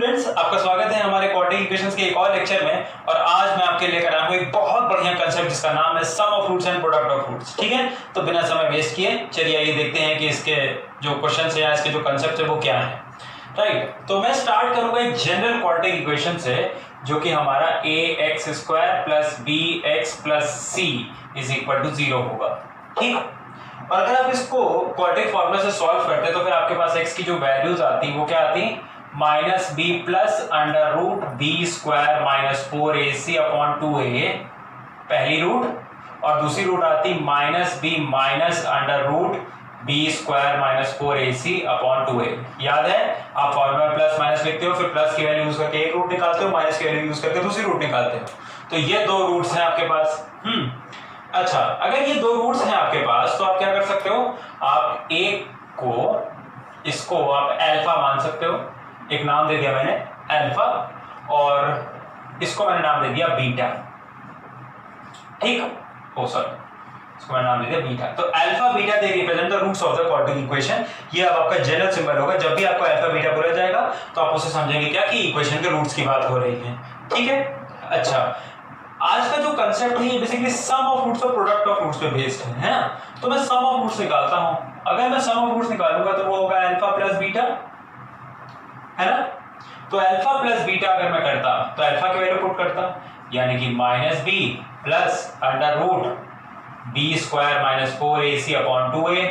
Students, आपका स्वागत है हमारे क्वाड्रेटिक इक्वेशंस के एक और लेक्चर में। और आज मैं आपके लेकर आया हूं एक बहुत बढ़िया कांसेप्ट जिसका नाम है sum of roots and product of roots. ठीक है, तो बिना समय वेस्ट किए चलिए आइए देखते हैं कि इसके जो क्वेश्चंस है या इसके जो कांसेप्ट है वो क्या है। राइट, तो मैं स्टार्ट करूंगा एक जनरल क्वाड्रेटिक इक्वेशन से जो कि हमारा ax square plus bx plus c is equal to 0 होगा। ठीक, और अगर आप इसको क्वाड्रेटिक फॉर्मूला से सॉल्व करते हैं तो फिर आपके पास x की जो वैल्यूज आती वो क्या आती, minus B plus under root B square minus 4ac upon 2a पहली रूट, और दूसरी रूट आती minus B minus under root B square minus 4ac upon 2a। याद है, आप फॉर्मूला प्लस माइनस लिखते हो, फिर प्लस की वैल्यू यूज करके एक रूट निकालते हो, माइनस की वैल्यू यूज करके दूसरी रूट निकालते हो। तो ये दो रूट्स हैं आपके पास। अच्छा, अगर ये दो रूट्स हैं आपके पास तो आप क्या कर सकते हो, आप एक को इसको आप अल्फा मान सकते हो, एक नाम दे दिया मैंने अल्फा, और इसको मैंने नाम दे दिया बीटा। ठीक, सॉरी, इसको मैंने नाम दे दिया बीटा। तो alpha beta they represent the roots of the quadratic equation. ये अब आपका जनरल सिंबल होगा। जब भी आपको अल्फा बीटा बोला जाएगा तो आप उसे समझेंगे क्या कि इक्वेशन के रूट्स की बात हो रही है। ठीक है, अच्छा, आज का जो कंसेप्ट है ये बेसिकली सम ऑफ रूट्स और प्रोडक्ट ऑफ रूट्स पे बेस्ड है ना। तो मैं सम ऑफ रूट्स निकालता हूं। अगर मैं सम ऑफ रूट्स निकालूंगा तो वो होगा अल्फा प्लस बीटा, है ना। तो अल्फा प्लस बीटा अगर मैं करता तो अल्फा की वैल्यू पुट करता, यानी कि minus B plus under root B square minus 4ac upon 2a,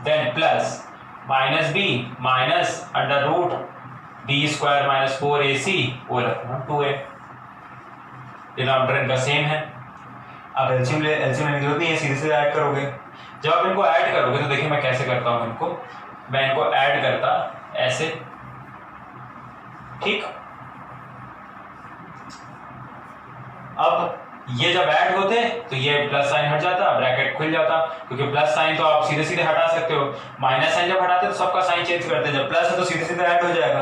then plus minus B minus under root B square minus 4ac वो रखना 2a। डिनोमिनेटर इनका सेम है। अब एलसीएम लेने की जरूरत नहीं है, सीधे सीधे ऐड करोगे। जब आप इनको ऐड करोगे तो देखिए मैं कैसे करता हूं इनको, मैं इनको ऐड करता ऐसे। ठीक, अब ये जब ऐड होते तो ये प्लस साइन हट जाता, ब्रैकेट खुल जाता, क्योंकि प्लस साइन तो आप सीधे सीधे हटा सकते हो। माइनस साइन जब हटाते तो सबका साइन चेंज करते हैं, जब प्लस है तो सीधे सीधे ऐड हो जाएगा।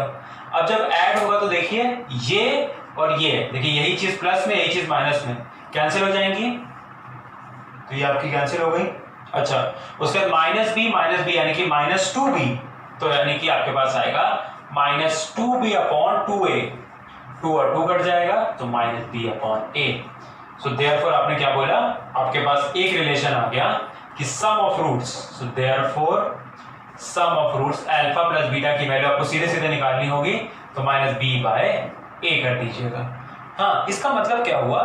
अब जब ऐड होगा तो देखिए ये और ये, देखिए यही चीज प्लस में यही चीज माइनस में कैंसिल हो जाएंगी, तो ये आपकी कैंसिल हो गई। अच्छा, उसके बाद माइनस बी यानी कि माइनस 2b, तो यानी कि आपके पास आएगा माइनस 2b अपॉन 2a, 2 और 2 कट जाएगा तो minus b upon a। So therefore आपने क्या बोला, आपके पास एक रिलेशन आ गया कि sum of roots, so therefore sum of roots alpha plus beta की वैल्यू आपको सीधे सीधे निकालनी होगी, तो माइनस b बाय a कर दीजिएगा। हाँ, इसका मतलब क्या हुआ,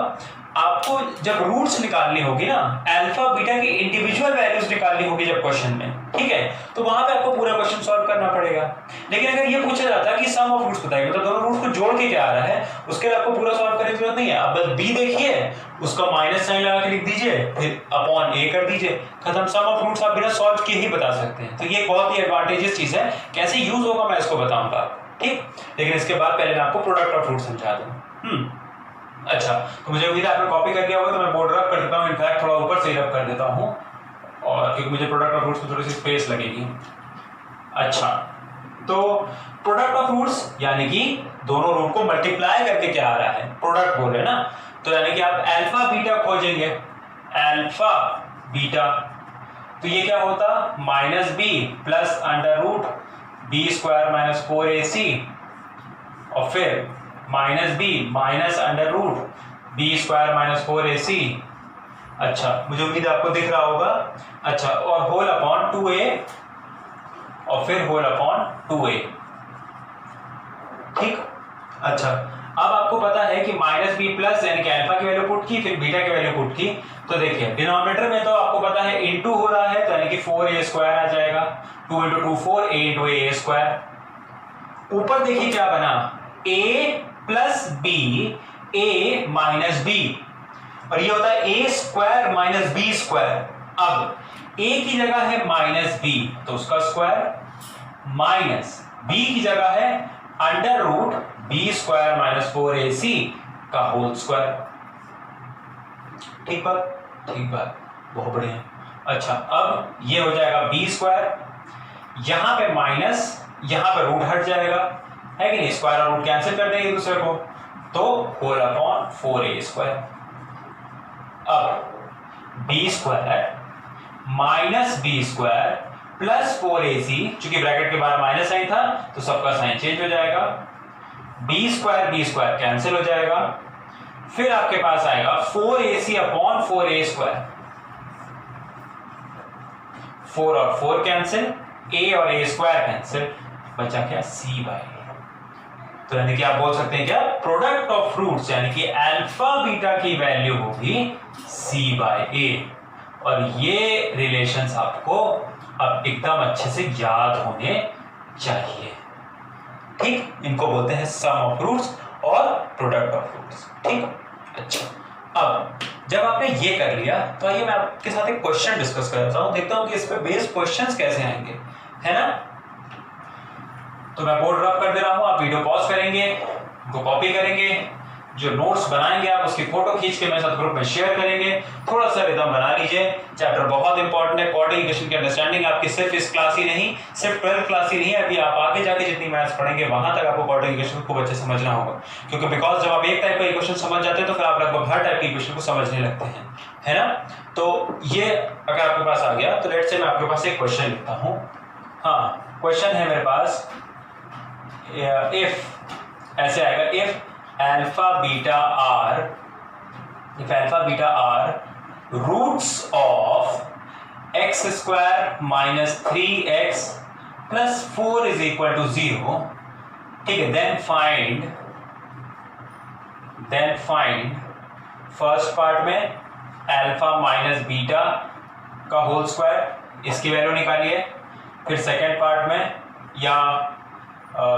आपको जब रूट्स निकालनी होगी ना, अल्फा बीटा की इंडिविजुअल वैल्यूज निकालनी होगी जब क्वेश्चन में, ठीक है, तो वहां पे आपको पूरा क्वेश्चन सॉल्व करना पड़ेगा। लेकिन अगर ये पूछा जाता है कि सम ऑफ रूट्स बताइए, मतलब दोनों रूट्स को जोड़ के क्या आ रहा है, उसके लिए आपको पूरा सॉल्व करने की जरूरत नहीं है। आप बस बी देखिए, उसका माइनस साइन लगा के लिख दीजिए, फिर अपॉन ए कर दीजिए, खत्म। सम ऑफ रूट्स आप बिना सॉल्व किए ही बता सकते हैं। तो ये बहुत ही एडवांटेजेस चीज है। कैसे यूज होगा मैं इसको बताऊंगा, ठीक। लेकिन इसके बाद पहले मैं आपको प्रोडक्ट ऑफ रूट्स समझा दूं। अच्छा, तो मुझे उम्मीद है आपने कॉपी कर लिया होगा, तो मैं बोर्ड रब कर देता हूँ, इनफैक्ट थोड़ा ऊपर से रब कर देता हूँ, और क्योंकि मुझे प्रोडक्ट ऑफ रूट्स में थोड़ी सी स्पेस लगेगी। अच्छा, तो प्रोडक्ट ऑफ रूट्स यानी कि दोनों रूट को मल्टीप्लाई करके क्या आ रहा है, प्रोडक्ट बोल रहे ना, तो यानी कि आप अल्फा बीटा खोजेंगे, अल्फा बीटा, तो ये क्या होता, minus B plus under root B square minus 4ac, और फिर minus B minus under root B square minus 4ac। अच्छा, मुझे उम्मीद आपको दिख रहा होगा। अच्छा, और होल अपॉन 2a, और फिर होल अपॉन 2a। ठीक, अच्छा, अब आपको पता है कि माइनस बी प्लस यानी कि अल्फा की वैल्यू पुट की, फिर बीटा की वैल्यू पुट की, तो देखिए डिनोमिनेटर में तो आपको पता है इनटू हो रहा है, तो यानी कि 4a स्क्वायर आ जाएगा, 2 × 2 4, a × a स्क्वायर। ऊपर देखिए क्या बना, a plus B, a minus B, और ये होता है a square minus B square. अब a की जगह है माइनस बी तो उसका स्क्वायर, माइनस b की जगह है under root B square minus 4ac का होल स्क्वायर। ठीक बात, ठीक बात, बहुत बढ़िया। अच्छा, अब ये हो जाएगा बी स्क्वायर, यहां पे माइनस, यहां पे रूट हट जाएगा, है कि नहीं, स्क्वायर और रूट कैंसिल कर देंगे दूसरे को, तो होल अपॉन 4a स्क्वायर। अब B square minus B square plus 4ac, चूंकि ब्रैकेट के बाहर माइनस साइन था तो सबका साइन चेंज हो जाएगा, b स्क्वायर कैंसिल हो जाएगा, फिर आपके पास आएगा 4ac अपॉन 4a स्क्वायर, 4 और 4 कैंसिल, a और a स्क्वायर कैंसिल, बचा क्या c बाई a। तो यानी कि आप बोल सकते हैं क्या, प्रोडक्ट ऑफ फ्रूट्स यानी कि अल्फा बीटा की वैल्यू होगी c बाई a। और ये रिलेशंस आपको अब एकदम अच्छे से याद होने चाहिए, ठीक। इनको बोलते हैं सम ऑफ फ्रूट्स और प्रोडक्ट ऑफ फ्रूट्स, ठीक। अच्छा, अब जब आपने ये कर लिया तो आइए मैं आपके साथ एक क्वेश्चन डिस्कस करता हूं, देखता हूं कि इस पे बेस्ड क्वेश्चंस कैसे आएंगे, है ना। तो मैं बोर्ड रब कर दे रहा हूं, आप वीडियो पॉज करेंगे, उनको कॉपी करेंगे, जो नोट्स बनाएंगे आप उसकी फोटो खींच के मेरे साथ ग्रुप में शेयर करेंगे, थोड़ा सा रिदम बना लीजिए। चैप्टर बहुत इंपॉर्टेंट है, कोऑर्डिनेशन इक्वेशन की अंडरस्टैंडिंग आपकी सिर्फ इस क्लास ही नहीं, सिर्फ 12th क्लास ही नहीं है, अभी आप आगे जाके जितनी मैथ्स पढ़ेंगे वहां तक आपको कोऑर्डिनेशन इक्वेशन को खूब अच्छे समझना होगा, क्योंकि बिकॉज जब आप एक टाइप का इक्वेशन समझ जाते हैं तो फिर आप लगभग हर टाइप के इक्वेशन को समझने लगते हैं, है ना। तो ये अगर आपके पास आ गया तो लेट्स से मैं आपके पास एक क्वेश्चन लिखता हूं। हाँ, क्वेश्चन है मेरे पास, इफ ऐसे आएगा, if alpha beta are roots of x square minus 3x plus 4 is equal to 0, ठीक है। then find फर्स्ट पार्ट में अल्फा माइनस बीटा का होल स्क्वायर, इसकी वैल्यू निकालिए। फिर सेकेंड पार्ट में, या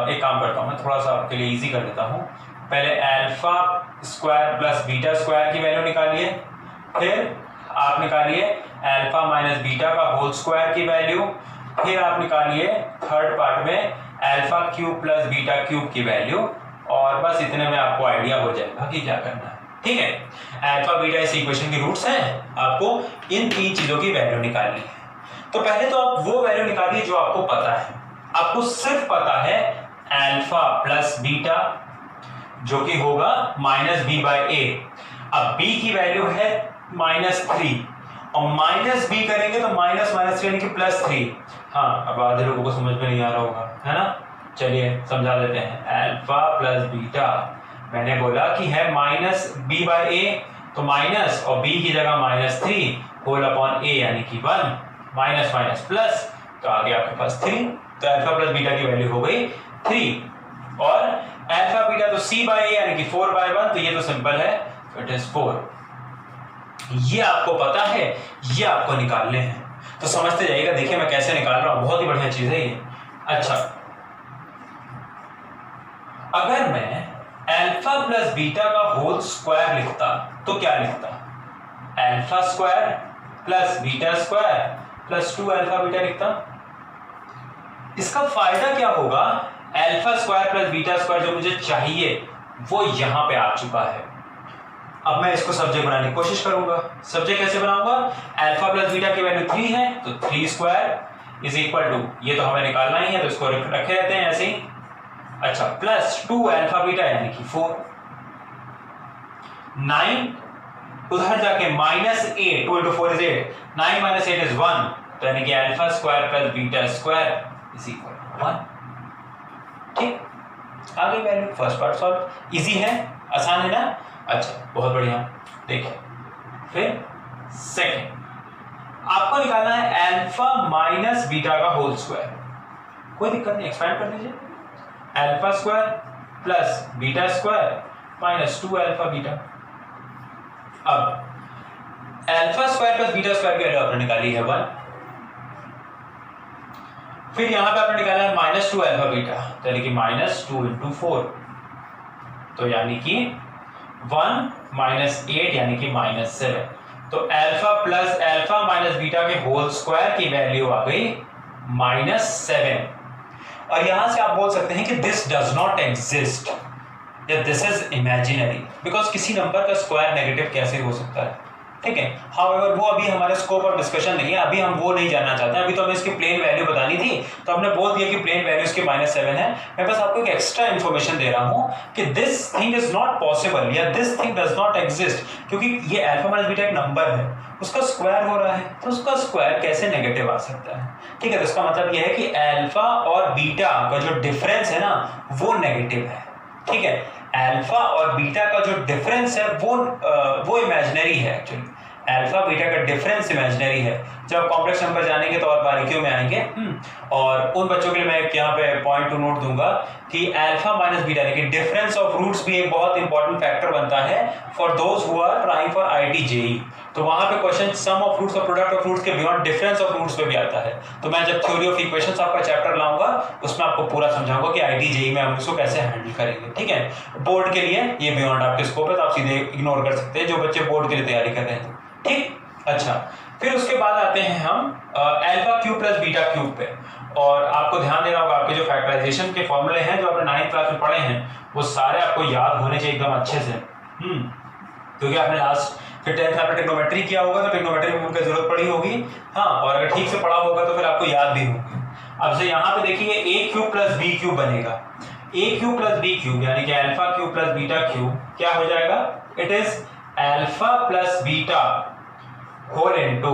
एक काम करता हूं मैं, थोड़ा सा आपके लिए इजी कर देता हूं, पहले alpha square plus beta square की वैल्यू निकालिए, फिर आप निकालिए अल्फा माइनस बीटा का होल स्क्वायर की वैल्यू, फिर आप निकालिए थर्ड पार्ट में alpha cube plus beta cube की वैल्यू, और बस इतने में आपको आइडिया हो जाएगा कि क्या करना है, ठीक है। अल्फा बीटा इस इक्वेशन की रूट्स हैं, आपको इन तीन चीजों की वैल्यू निकालनी है। तो पहले तो आप वो वैल्यू निकालिए जो आपको पता है। आपको सिर्फ पता है अल्फा प्लस बीटा, जो कि होगा माइनस बी बाई ए। अब बी की वैल्यू है -3, और माइनस बी करेंगे तो माइनस माइनस यानी कि +3। हाँ, अब आधे लोगों को समझ में नहीं आ रहा होगा, है ना। चलिए समझा देते हैं। अल्फा प्लस बीटा मैंने बोला कि है माइनस बी बाई ए, तो माइनस और बी की जगह -3 होल अपॉन ए यानी कि 1, माइनस माइनस प्लस, तो आगे आपके पास 3। तो अल्फा प्लस बीटा की वैल्यू हो गई 3, और अल्फा बीटा तो c बाई ए यानी कि 4/1, तो ये तो सिंपल है, तो इट इज 4। ये आपको पता है, ये आपको निकालने हैं, तो समझते जाइएगा। देखिए मैं कैसे निकाल रहा हूं, बहुत ही बढ़िया चीज है ये। अच्छा, अगर मैं अल्फा प्लस बीटा का होल स्क्वायर लिखता तो क्या लिखता? Alpha square plus beta square plus 2 alpha beta लिखता। इसका फायदा क्या होगा? Alpha square plus beta square जो मुझे चाहिए वो यहां पे आ चुका है। अब मैं इसको सब्जेक्ट बनाने की कोशिश करूंगा। सब्जेक्ट कैसे बनाऊंगा? अल्फा प्लस बीटा की वैल्यू 3 है, तो 3 स्क्वायर इज इक्वल टू, ये तो हमें निकालना ही है तो इसको रखे रहते हैं ऐसे ही। अच्छा, प्लस 2 अल्फा बीटा यानी कि 4, 9 उधर जाके -8, 2 into 4 is 8, 9 minus 8 is 1, तो यानी कि alpha square plus beta square is equal to 1। ठीक, आगे value first part solve, easy है, आसान है ना। अच्छा, बहुत बढ़िया। देखिए फिर सेकंड आपको निकालना है अल्फा माइनस बीटा का होल स्क्वायर। कोई दिक्कत नहीं, एक्सपैंड कर दीजिए। Alpha square plus beta square minus 2 alpha beta. अब alpha square plus beta square की वैल्यू आपने निकाली है 1, फिर यहां पे आपने निकाला है -2 अल्फा बीटा, तो यानी कि -2 into 4, तो यानी कि 1 - 8 यानी कि -7। तो alpha plus alpha minus beta के होल स्क्वायर की वैल्यू आ गई -7। और यहां से आप बोल सकते हैं कि दिस डज नॉट एग्जिस्ट या दिस इज इमेजिनरी, बिकॉज किसी नंबर का स्क्वायर नेगेटिव कैसे हो सकता है। ठीक है, हाउएवर वो अभी हमारे स्कोप ऑफ डिस्कशन नहीं है, अभी हम वो नहीं जानना चाहते हैं। अभी तो हमें इसकी प्लेन वैल्यू बतानी थी, तो हमने बोल दिया कि प्लेन वैल्यू इसकी -7 है। मैं बस आपको एक एक्स्ट्रा इंफॉर्मेशन दे रहा हूं कि this thing is not possible या this thing does not exist, क्योंकि ये अल्फा माइनस बीटा एक नंबर है उसका स्क्वायर हो रहा है, तो उसका स्क्वायर कैसे नेगेटिव आ सकता है? ठीक है, तो इसका मतलब यह है कि अल्फा और बीटा का जो डिफरेंस है ना वो नेगेटिव है। ठीक है, अल्फा और बीटा का जो डिफरेंस है वो इमेजिनरी है। एक्चुअली अल्फा बीटा का डिफरेंस इमेजिनरी है। जब कॉम्प्लेक्स नंबर जानेंगे तो और बारीकियों में आएंगे। और उन बच्चों के लिए मैं यहाँ पे पॉइंट टू नोट दूंगा कि अल्फा माइनस बीटा यानी कि डिफरेंस ऑफ रूट्स भी एक बहुत इंपॉर्टेंट फैक्टर बनता है for those who are trying for IIT JEE. तो वहां पे क्वेश्चन सम ऑफ रूट्स और प्रोडक्ट ऑफ रूट्स के बियॉन्ड डिफरेंस ऑफ रूट्स पे भी आता है। तो मैं जब थ्योरी ऑफ इक्वेशंस आपका चैप्टर लाऊंगा उसमें आपको पूरा समझाऊंगा कि आईआईटी जेईई में हम इसको कैसे हैंडल करेंगे। ठीक है, बोर्ड के लिए ये बियॉन्ड आपके स्कोप है, तो आप सीधे इग्नोर कर सकते हैं जो बच्चे बोर्ड के लिए तैयारी कर रहे हैं। ठीक, अच्छा, फिर उसके बाद आते हैं हम alpha cube plus beta cube पे। और आपको ध्यान देना होगा आपके जो फैक्टराइजेशन के फॉर्मूले हैं जो आपने 9th क्लास में पढ़े हैं वो सारे आपको याद होने चाहिए एकदम अच्छे से। क्योंकि आपने लास्ट फिर 10th में आपने ट्रिग्नोमेट्री किया होगा तो ट्रिग्नोमेट्री में उनकी जरूरत पड़ी होगी। हाँ, और अगर ठीक से पढ़ा होगा तो फिर आपको याद भी होगी। अब से यहाँ पे देखिए a cube plus b cube बनेगा। a cube plus b cube यानी कि alpha cube plus beta cube क्या हो जाएगा? It is alpha plus beta whole into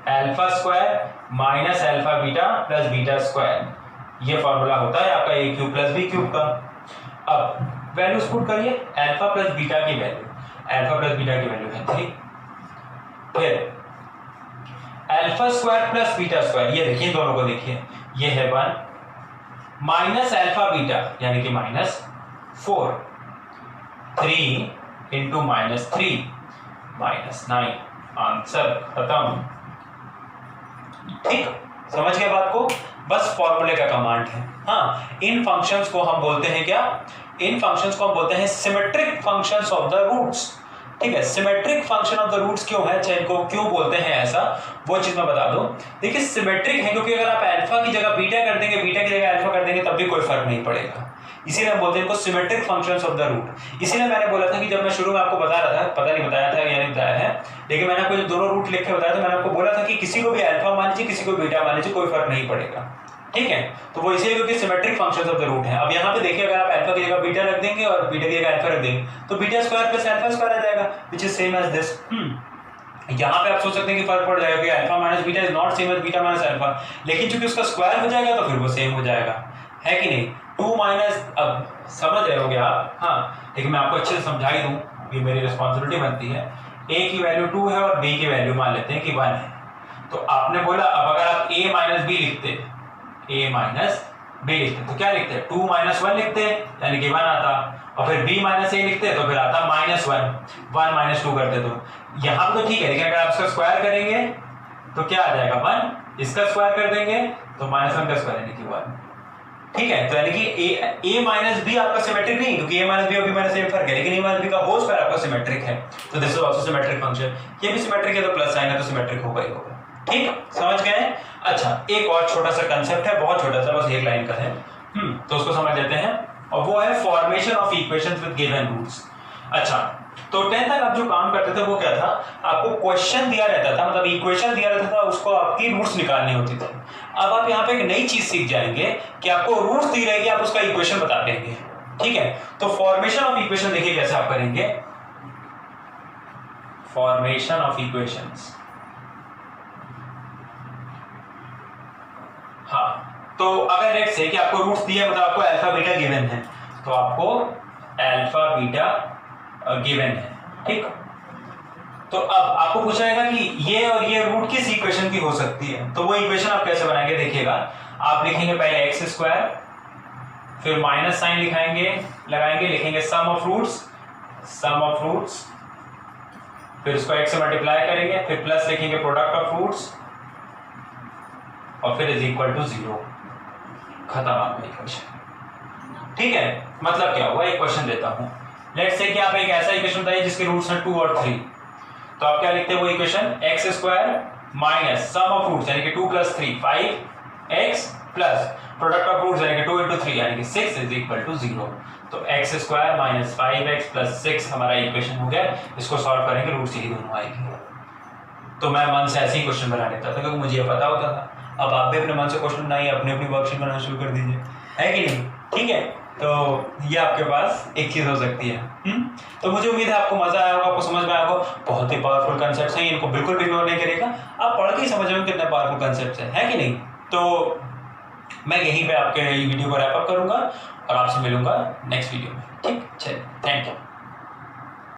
alpha square minus alpha beta plus beta square. ये फॉर्मूला होता है आपका a cube plus b cube का। अब वैल्यूज पुट करिए। अल्फा प्लस बीटा की वैल्यू, अल्फा प्लस बीटा की वैल्यू है 3। फिर alpha square plus beta square, ये देखिए दोनों को देखिए, ये है 1 माइनस अल्फा बीटा यानी कि -4 3 इंटू -3 -9। आंसर खत्म। ठीक, समझ गए बात को? बस फॉर्मूले का कमांड है। हाँ, इन फंक्शंस को हम बोलते हैं क्या? इन फंक्शंस को हम बोलते हैं symmetric functions of the roots. ठीक है, symmetric function of the roots क्यों है, चाहे इनको क्यों बोलते हैं ऐसा, वो चीज मैं बता दूं। देखिए सिमेट्रिक है क्योंकि अगर आप अल्फा की जगह बीटा कर देंगे, बीटा की जगह अल्फा कर देंगे तब भी कोई फर्क नहीं पड़ेगा। इसीलिए हम बोलते हैं इनको symmetric functions of the root. इसीलिए मैंने बोला था कि जब मैं शुरू में आपको बता रहा था, पता नहीं बताया था या नहीं बताया है, लेकिन मैंने आपको जब दोनों रूट लिख के बताया था मैंने आपको बोला था कि किसी को भी अल्फा मान लीजिए किसी को बीटा मान लीजिए, कोई फर्क नहीं पड़ेगा। ठीक है, तो वो इसलिए क्योंकि symmetric functions of the root है। अब यहाँ पे देखिए अगर आप अल्फा की जगह बीटा रख देंगे और बीटा की जगह अल्फा रख देंगे तो beta square plus alpha square आ जाएगा which is same as this. यहाँ पे आप सोच सकते हैं कि फर्क पड़ जाएगा कि alpha minus beta is not same as beta minus alpha, लेकिन चूंकि उसका स्क्वायर हो जाएगा तो फिर वो सेम हो जाएगा, है कि नहीं? 2 माइनस, अब समझ रहे होगे आप। हाँ, लेकिन मैं आपको अच्छे से समझा ही दूं, ये मेरी रिस्पॉन्सिबिलिटी बनती है। a की वैल्यू 2 है और b की वैल्यू मान लेते हैं कि 1 है। तो आपने बोला अब अगर आप a माइनस b लिखते, a माइनस b लिखते तो क्या लिखते? 2 माइनस 1 लिखते यानी कि 1 आता, और फिर b माइनस a लिखते तो फिर आता -1 1 माइनस 2 करते तो यहाँ पे तो ठीक है, लेकिन अगर आप इसका स्क्वायर करेंगे तो क्या आ जाएगा 1, इसका स्क्वायर कर देंगे तो -1 का स्क्वायर यानी कि 1। ठीक है, तो यानी कि a माइनस b आपका सिमेट्रिक नहीं, क्योंकि a माइनस b और b माइनस a में फर्क है, लेकिन a माइनस b का होल स्क्वायर आपका सिमेट्रिक है, तो this is also symmetric function. ये भी सिमेट्रिक है तो प्लस साइन है तो सिमेट्रिक होगा ही होगा। ठीक, समझ गए? अच्छा, एक और छोटा सा कंसेप्ट है, बहुत छोटा सा, बस एक लाइन का है, तो उसको समझ लेते हैं, और वो है formation of equations with given roots. अच्छा, तो 10th तक आप जो काम करते थे वो क्या था? आपको क्वेश्चन दिया रहता था, मतलब इक्वेशन दिया रहता था, उसको आपकी रूट्स निकालनी होती थी। अब आप यहाँ पे एक नई चीज सीख जाएंगे कि आपको रूट्स दी रहेगी, आप उसका इक्वेशन बता देंगे। ठीक है, तो फॉर्मेशन ऑफ इक्वेशन देखिए कैसे आप करेंगे। फॉर्मेशन ऑफ इक्वेशंस, हाँ, तो अगर लेट्स से कि आपको रूट्स दिए, मतलब आपको अल्फा बीटा गिवन है, तो आपको अल्फा बीटा गिवन है। ठीक, तो अब आपको पूछा जाएगा कि ये और ये रूट किस इक्वेशन की हो सकती है, तो वो इक्वेशन आप कैसे बनाएंगे? देखिएगा, आप लिखेंगे पहले एक्स स्क्वायर, फिर माइनस साइन लगाएंगे, लिखेंगे सम ऑफ रूट्स, फिर इसको एक्स से मल्टीप्लाई करेंगे, फिर प्लस लिखेंगे प्रोडक्ट ऑफ रूट्स, और फिर इज इक्वल टू 0। खत्म आपका इक्वेशन। ठीक है, मतलब क्या हुआ? एक क्वेश्चन देता हूं, लेट्स से कि आप एक ऐसा इक्वेशन बताइए जिसके रूट्स हैं 2 और 3, तो आप क्या लिखते हैं? वो equation x square minus sum of roots यानी कि 2 + 3 5x plus product of roots यानी कि 2 × 3 यानी कि 6 इज इक्वल टू 0। तो x square minus 5x plus 6 हमारा इक्वेशन हो गया। इसको सॉल्व करेंगे, रूट्स यही दोनों आएंगे। तो मैं मन से ऐसे ही क्वेश्चन बना लेता था क्योंकि मुझे ये पता होता था। अब आप भी अपने मन से क्वेश्चन बनाइए, अपनी अपनी वर्कशीट बनाना शुरू कर दीजिए, है कि नहीं? ठीक है, तो ये आपके पास एक चीज़ हो सकती है। तो मुझे उम्मीद है आपको मजा आया होगा, आपको समझ में आया होगा। बहुत ही पावरफुल कंसेप्ट्स हैं, इनको बिल्कुल भी इग्नोर नहीं करेगा, आप पढ़ के ही समझ में कितने पावरफुल कंसेप्ट्स हैं, है कि नहीं। तो मैं यहीं पे आपके वीडियो को रैप अप करूंगा और आपसे मिलूंगा नेक्स्ट वीडियो में। ठीक, चलिए, थैंक यू।